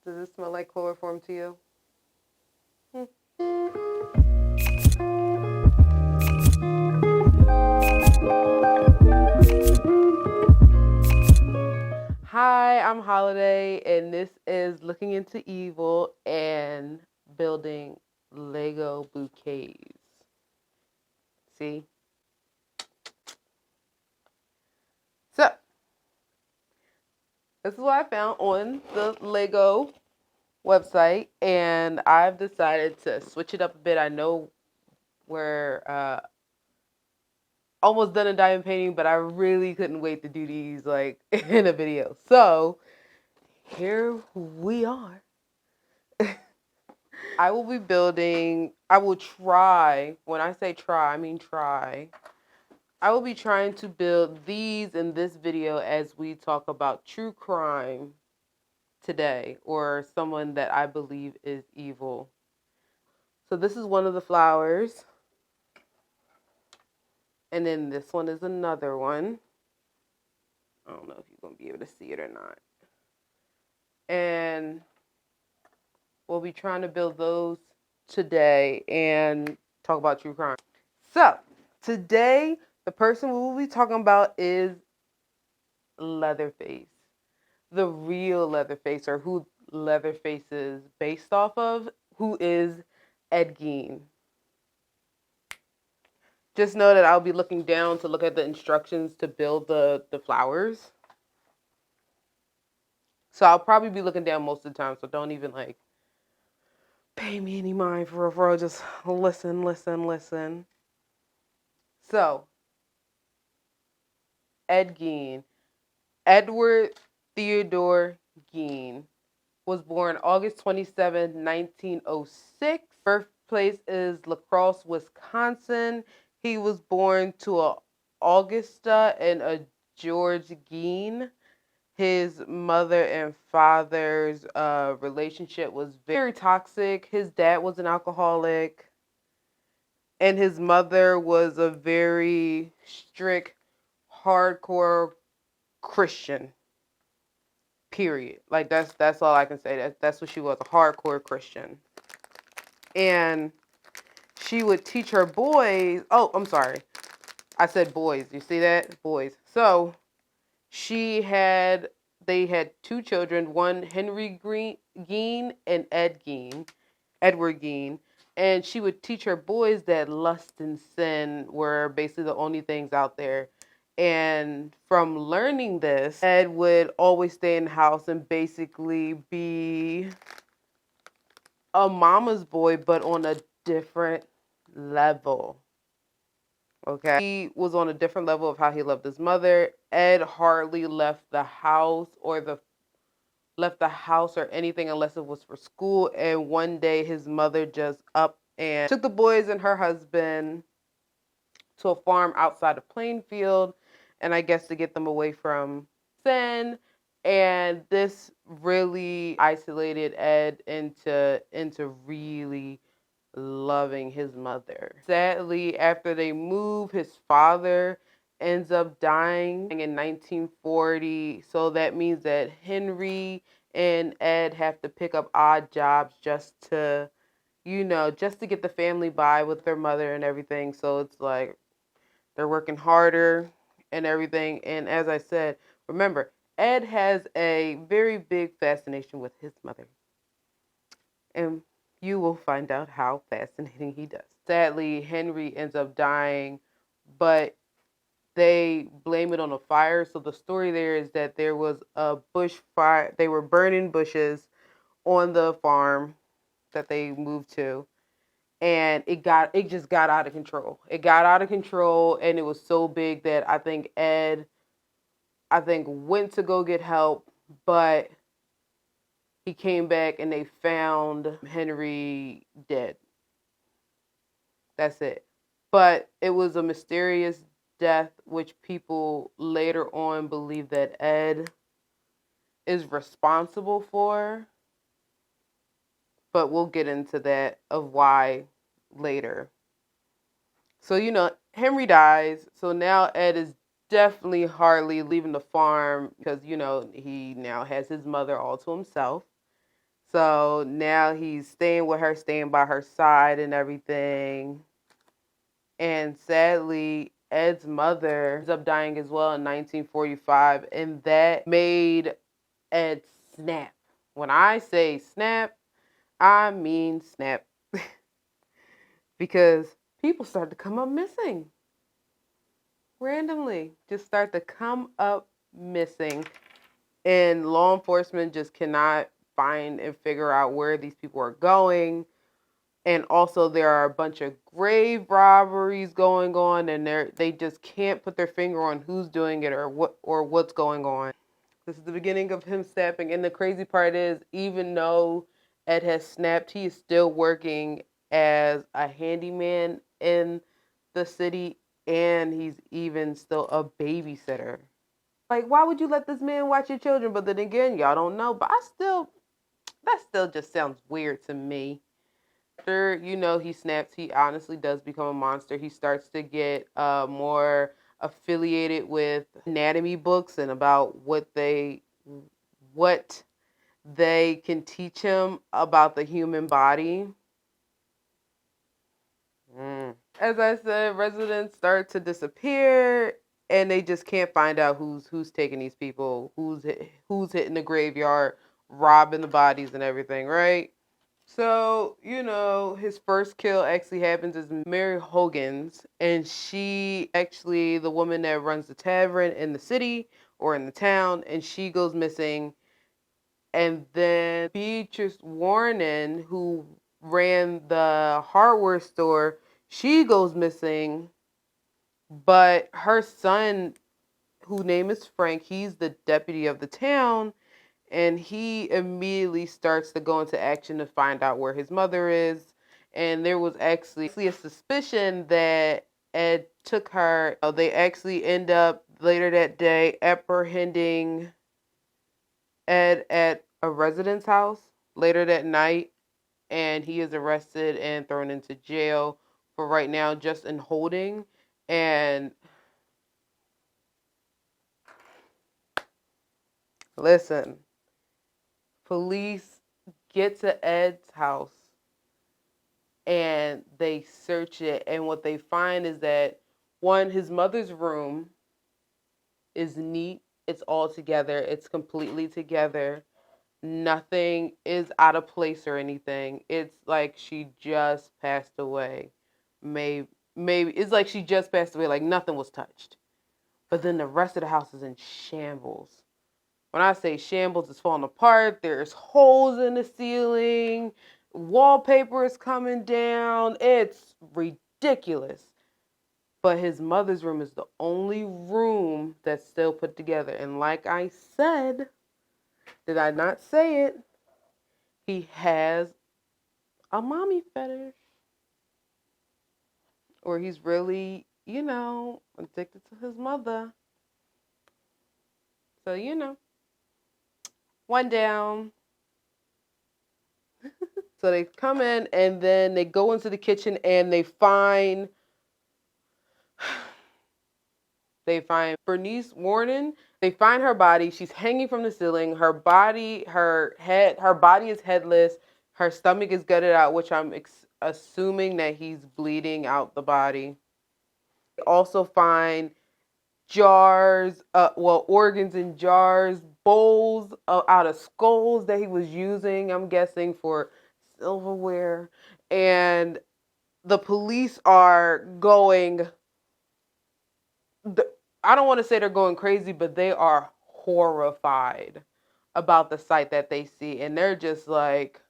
Does it smell like chloroform to you? Hi, I'm Holliday, and this is Looking into Evil and Building Lego Bouquets. See? So, this is what I found on the Lego website, and I've decided to switch it up a bit. I know we're almost done a diamond painting, but I really couldn't wait to do these like in a video. So, here we are. I will try, when I say try, I mean try. I will be trying to build these in this video as we talk about true crime today, or someone that I believe is evil. So this is one of the flowers. And then this one is another one. I don't know if you're going to be able to see it or not. And we'll be trying to build those today and talk about true crime. So, today, the person we will be talking about is Leatherface. The real Leatherface, or who Leatherface is based off of, who is Edgein. Just know that I'll be looking down to look at the instructions to build the flowers. So I'll probably be looking down most of the time, so don't even like pay me any mind for real. Just listen. So, Edgein, Edward Theodore Gein, was born August 27, 1906. Birthplace is La Crosse, Wisconsin. He was born to a Augusta and a George Gein. His mother and father's relationship was very toxic. His dad was an alcoholic, and his mother was a very strict, hardcore Christian. Period. Like that's all I can say. That's what she was, a hardcore Christian. And she would teach her boys. Oh, I'm sorry. I said boys. You see that? Boys. So they had two children, one Henry Gein and Edward Gein. And she would teach her boys that lust and sin were basically the only things out there. And from learning this, Ed would always stay in the house and basically be a mama's boy, but on a different level. Okay. He was on a different level of how he loved his mother. Ed hardly left the house or anything unless it was for school. And one day his mother just up and took the boys and her husband to a farm outside of Plainfield, and I guess to get them away from sin. And this really isolated Ed into really loving his mother. Sadly, after they move, his father ends up dying in 1940. So that means that Henry and Ed have to pick up odd jobs just to get the family by with their mother and everything. So it's like they're working harder and everything. And as I said, remember, Ed has a very big fascination with his mother. And you will find out how fascinating he does. Sadly, Henry ends up dying, but they blame it on a fire. So the story there is that there was a bush fire. They were burning bushes on the farm that they moved to. And it just got out of control. It got out of control, and it was so big that I think Ed went to go get help, but he came back and they found Henry dead. That's it. But it was a mysterious death, which people later on believe that Ed is responsible for. But we'll get into that of why later. So, Henry dies. So now Ed is definitely hardly leaving the farm because, he now has his mother all to himself. So now he's staying with her, staying by her side and everything. And sadly, Ed's mother ends up dying as well in 1945, and that made Ed snap. When I say snap, I mean snap. Because people start to come up missing. Randomly, just start to come up missing. And law enforcement just cannot find and figure out where these people are going. And also there are a bunch of grave robberies going on, and they just can't put their finger on who's doing it or what's going on. This is the beginning of him snapping, and the crazy part is, even though Ed has snapped, he is still working as a handyman in the city, and he's even still a babysitter. Like, why would you let this man watch your children? But then again, y'all don't know. But that still just sounds weird to me. After, he snaps, he honestly does become a monster. He starts to get more affiliated with anatomy books and about what they can teach him about the human body. As I said, residents start to disappear, and they just can't find out who's taking these people, who's hitting the graveyard, robbing the bodies and everything, right? So, his first kill actually happens is Mary Hogan's, and she actually the woman that runs the tavern in the city or in the town, and she goes missing. And then Beatrice Warren, who ran the hardware store, she goes missing. But her son, whose name is Frank, he's the deputy of the town, and he immediately starts to go into action to find out where his mother is. And there was actually a suspicion that Ed took her. They actually end up later that day apprehending Ed at a residence house later that night, and he is arrested and thrown into jail for right now, just in holding. And listen, police get to Ed's house and they search it, and what they find is that, one, his mother's room is neat, it's all together, it's completely together. Nothing is out of place or anything. It's like she just passed away. Maybe it's like she just passed away, like nothing was touched. But then the rest of the house is in shambles. When I say shambles, it's falling apart. There's holes in the ceiling. Wallpaper is coming down. It's ridiculous. But his mother's room is the only room that's still put together. And like I said, did I not say it? He has a mommy fetish. Or he's really, addicted to his mother. So, one down. So they come in and then they go into the kitchen and they find Bernice Warren. They find her body. She's hanging from the ceiling. Her body is headless. Her stomach is gutted out, which I'm assuming that he's bleeding out the body. They also find jars, organs in jars, bowls out of skulls that he was using, I'm guessing, for silverware. And the police are going, I don't want to say they're going crazy, but they are horrified about the sight that they see. And they're just like,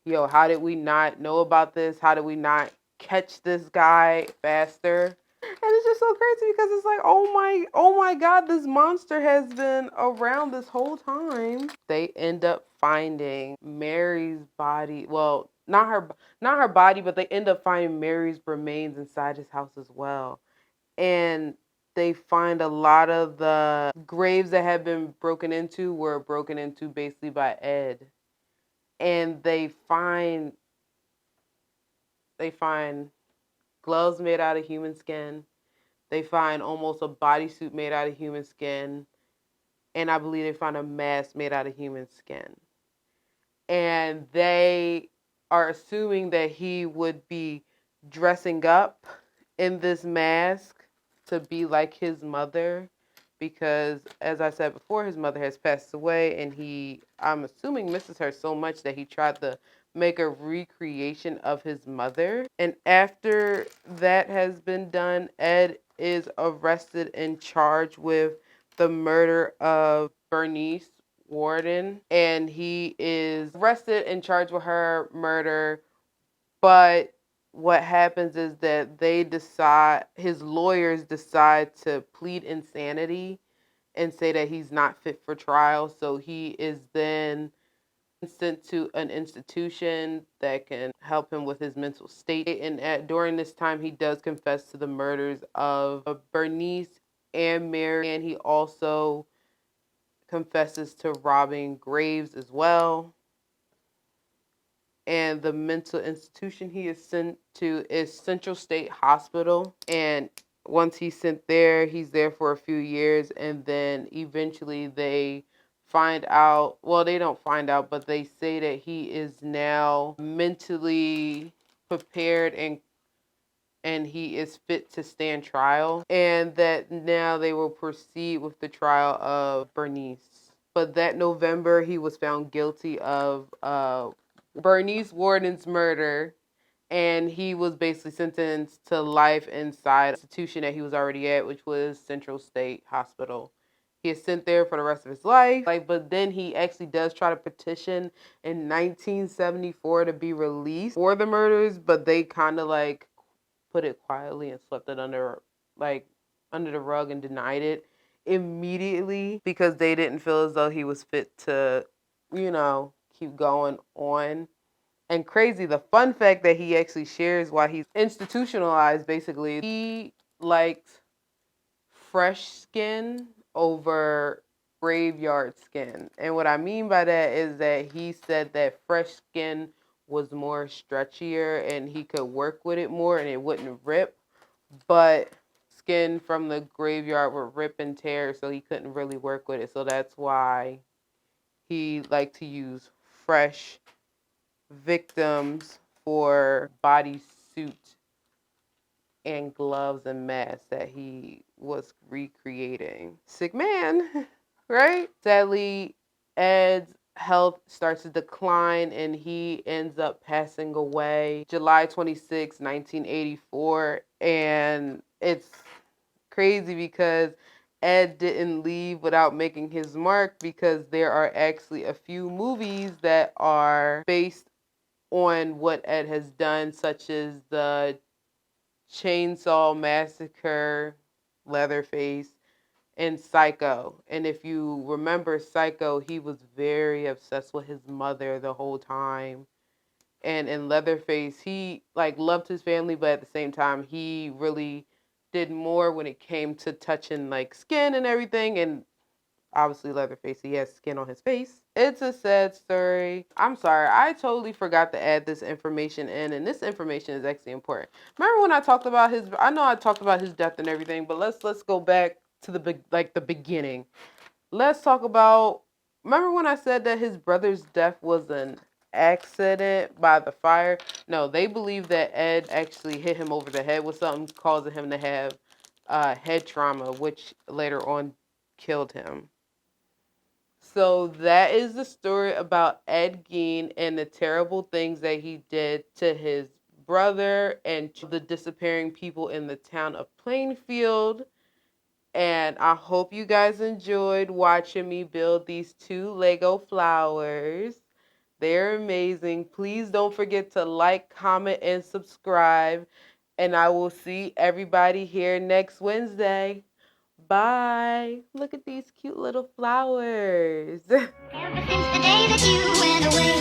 yo, how did we not know about this? How did we not catch this guy faster? And it's just so crazy because it's like, oh my God, this monster has been around this whole time. They end up finding Mary's body. Well, not her body, but they end up finding Mary's remains inside his house as well. And they find a lot of the graves that had been broken into were broken into basically by Ed. And they find gloves made out of human skin. They find almost a bodysuit made out of human skin. And I believe they find a mask made out of human skin. and they are assuming that he would be dressing up in this mask to be like his mother, because as I said before, his mother has passed away, and I'm assuming, misses her so much that he tried to make a recreation of his mother. And after that has been done, Ed is arrested and charged with the murder of Bernice Warden, and he is arrested and charged with her murder. But what happens is that his lawyers decide to plead insanity and say that he's not fit for trial. So he is then sent to an institution that can help him with his mental state. And during this time, he does confess to the murders of Bernice and Mary, and he also confesses to robbing graves as well. And the mental institution he is sent to is Central State Hospital. And once he's sent there, he's there for a few years, and then eventually they find out, well, they don't find out, but they say that he is now mentally prepared and he is fit to stand trial, and that now they will proceed with the trial of Bernice. But that November, he was found guilty of Bernice Warden's murder, and he was basically sentenced to life inside the institution that he was already at, which was Central State Hospital. He is sent there for the rest of his life. But then he actually does try to petition in 1974 to be released for the murders, but they kind of put it quietly and swept it under the rug and denied it immediately because they didn't feel as though he was fit to, keep going on. And crazy, the fun fact that he actually shares while he's institutionalized, basically, he likes fresh skin over graveyard skin. And what I mean by that is that he said that fresh skin was more stretchier and he could work with it more and it wouldn't rip. But skin from the graveyard would rip and tear, so he couldn't really work with it. So that's why he liked to use fresh victims for bodysuit and gloves and masks that he was recreating. Sick man, right? Sadly, Ed's health starts to decline and he ends up passing away July 26, 1984. And it's crazy because Ed didn't leave without making his mark, because there are actually a few movies that are based on what Ed has done, such as the Chainsaw Massacre, Leatherface, and Psycho. And if you remember Psycho, he was very obsessed with his mother the whole time. And in Leatherface, he loved his family, but at the same time, he really did more when it came to touching skin and everything. And obviously, Leatherface, he has skin on his face. It's a sad story. I'm sorry, I totally forgot to add this information in, and this information is actually important. Remember when I talked about I know I talked about his death and everything, but let's go back to the beginning. Let's talk about, remember when I said that his brother's death was an accident by the fire? No, they believe that Ed actually hit him over the head with something, causing him to have head trauma, which later on killed him. So that is the story about Ed Gein and the terrible things that he did to his brother and to the disappearing people in the town of Plainfield. And I hope you guys enjoyed watching me build these 2 Lego flowers. They're amazing. Please don't forget to like, comment, and subscribe. And I will see everybody here next Wednesday. Bye. Look at these cute little flowers. Ever since the day that you went away.